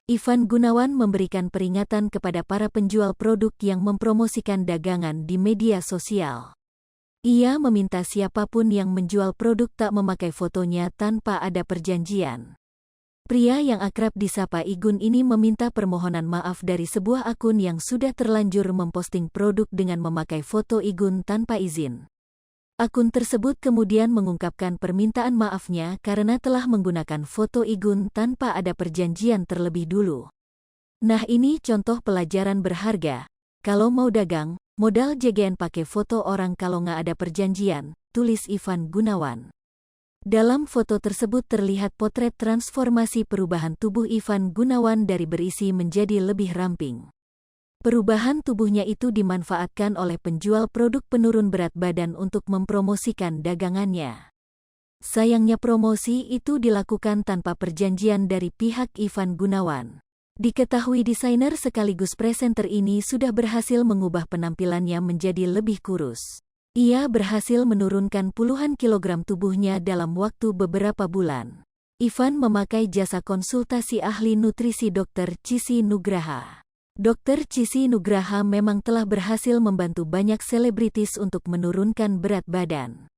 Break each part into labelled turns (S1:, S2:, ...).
S1: Ivan Gunawan memberikan peringatan kepada para penjual produk yang mempromosikan dagangan di media sosial. Ia meminta siapapun yang menjual produk tak memakai fotonya tanpa ada perjanjian. Pria yang akrab disapa Igun ini meminta permohonan maaf dari sebuah akun yang sudah terlanjur memposting produk dengan memakai foto Igun tanpa izin. Akun tersebut kemudian mengungkapkan permintaan maafnya karena telah menggunakan foto Igun tanpa ada perjanjian terlebih dulu. Nah, ini contoh pelajaran berharga. Kalau mau dagang, modal JGN pakai foto orang kalau nggak ada perjanjian, tulis Ivan Gunawan. Dalam foto tersebut terlihat potret transformasi perubahan tubuh Ivan Gunawan dari berisi menjadi lebih ramping. Perubahan tubuhnya itu dimanfaatkan oleh penjual produk penurun berat badan untuk mempromosikan dagangannya. Sayangnya promosi itu dilakukan tanpa perjanjian dari pihak Ivan Gunawan. Diketahui desainer sekaligus presenter ini sudah berhasil mengubah penampilannya menjadi lebih kurus. Ia berhasil menurunkan puluhan kilogram tubuhnya dalam waktu beberapa bulan. Ivan memakai jasa konsultasi ahli nutrisi Dr. Cici Nugraha. Dr. Cici Nugraha memang telah berhasil membantu banyak selebritis untuk menurunkan berat badan.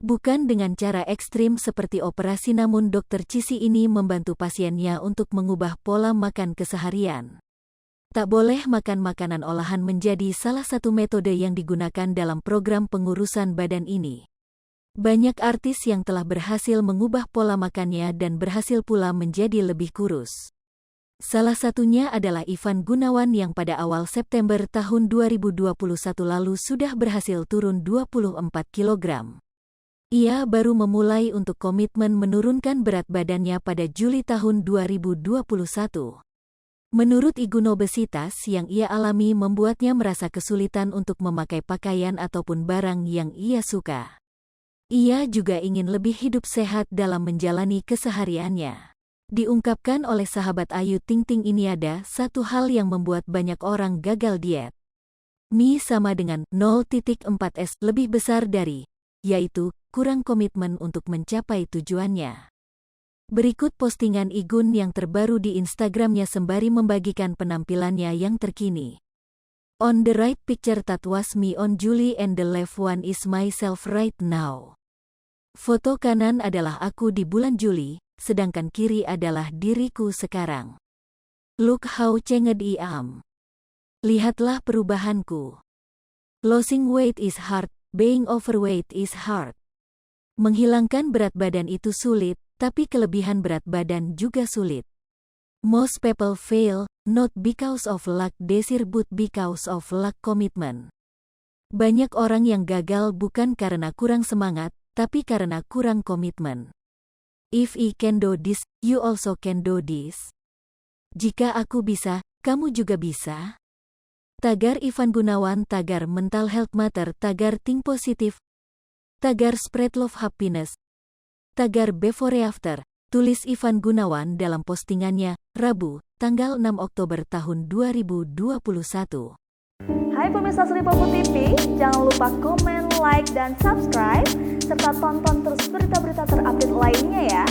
S1: Bukan dengan cara ekstrim seperti operasi, namun Dr. Cici ini membantu pasiennya untuk mengubah pola makan keseharian. Tak boleh makan makanan olahan menjadi salah satu metode yang digunakan dalam program pengurusan badan ini. Banyak artis yang telah berhasil mengubah pola makannya dan berhasil pula menjadi lebih kurus. Salah satunya adalah Ivan Gunawan yang pada awal September tahun 2021 lalu sudah berhasil turun 24 kg. Ia baru memulai untuk komitmen menurunkan berat badannya pada Juli tahun 2021. Menurut Igun, obesitas yang ia alami membuatnya merasa kesulitan untuk memakai pakaian ataupun barang yang ia suka. Ia juga ingin lebih hidup sehat dalam menjalani kesehariannya. Diungkapkan oleh sahabat Ayu Ting Ting, ini ada satu hal yang membuat banyak orang gagal diet. Mi sama dengan 0.4S lebih besar dari, yaitu kurang komitmen untuk mencapai tujuannya. Berikut postingan Igun yang terbaru di Instagramnya sembari membagikan penampilannya yang terkini. On the right picture that was me on July and the left one is myself right now. Foto kanan adalah aku di bulan Juli, sedangkan kiri adalah diriku sekarang. Look how changed I am. Lihatlah perubahanku. Losing weight is hard, being overweight is hard. Menghilangkan berat badan itu sulit, tapi kelebihan berat badan juga sulit. Most people fail, not because of lack desire but because of lack commitment. Banyak orang yang gagal bukan karena kurang semangat, tapi karena kurang komitmen. If I can do this, you also can do this. Jika aku bisa, kamu juga bisa. Tagar Ivan Gunawan, tagar mental health matter, tagar think positive, tagar spread love happiness, tagar before after, tulis Ivan Gunawan dalam postingannya, Rabu, tanggal 6 Oktober tahun 2021.
S2: Hai pemirsa Sri Popo TV, jangan lupa komen, like, dan subscribe, serta tonton terus berita-berita terupdate lainnya ya.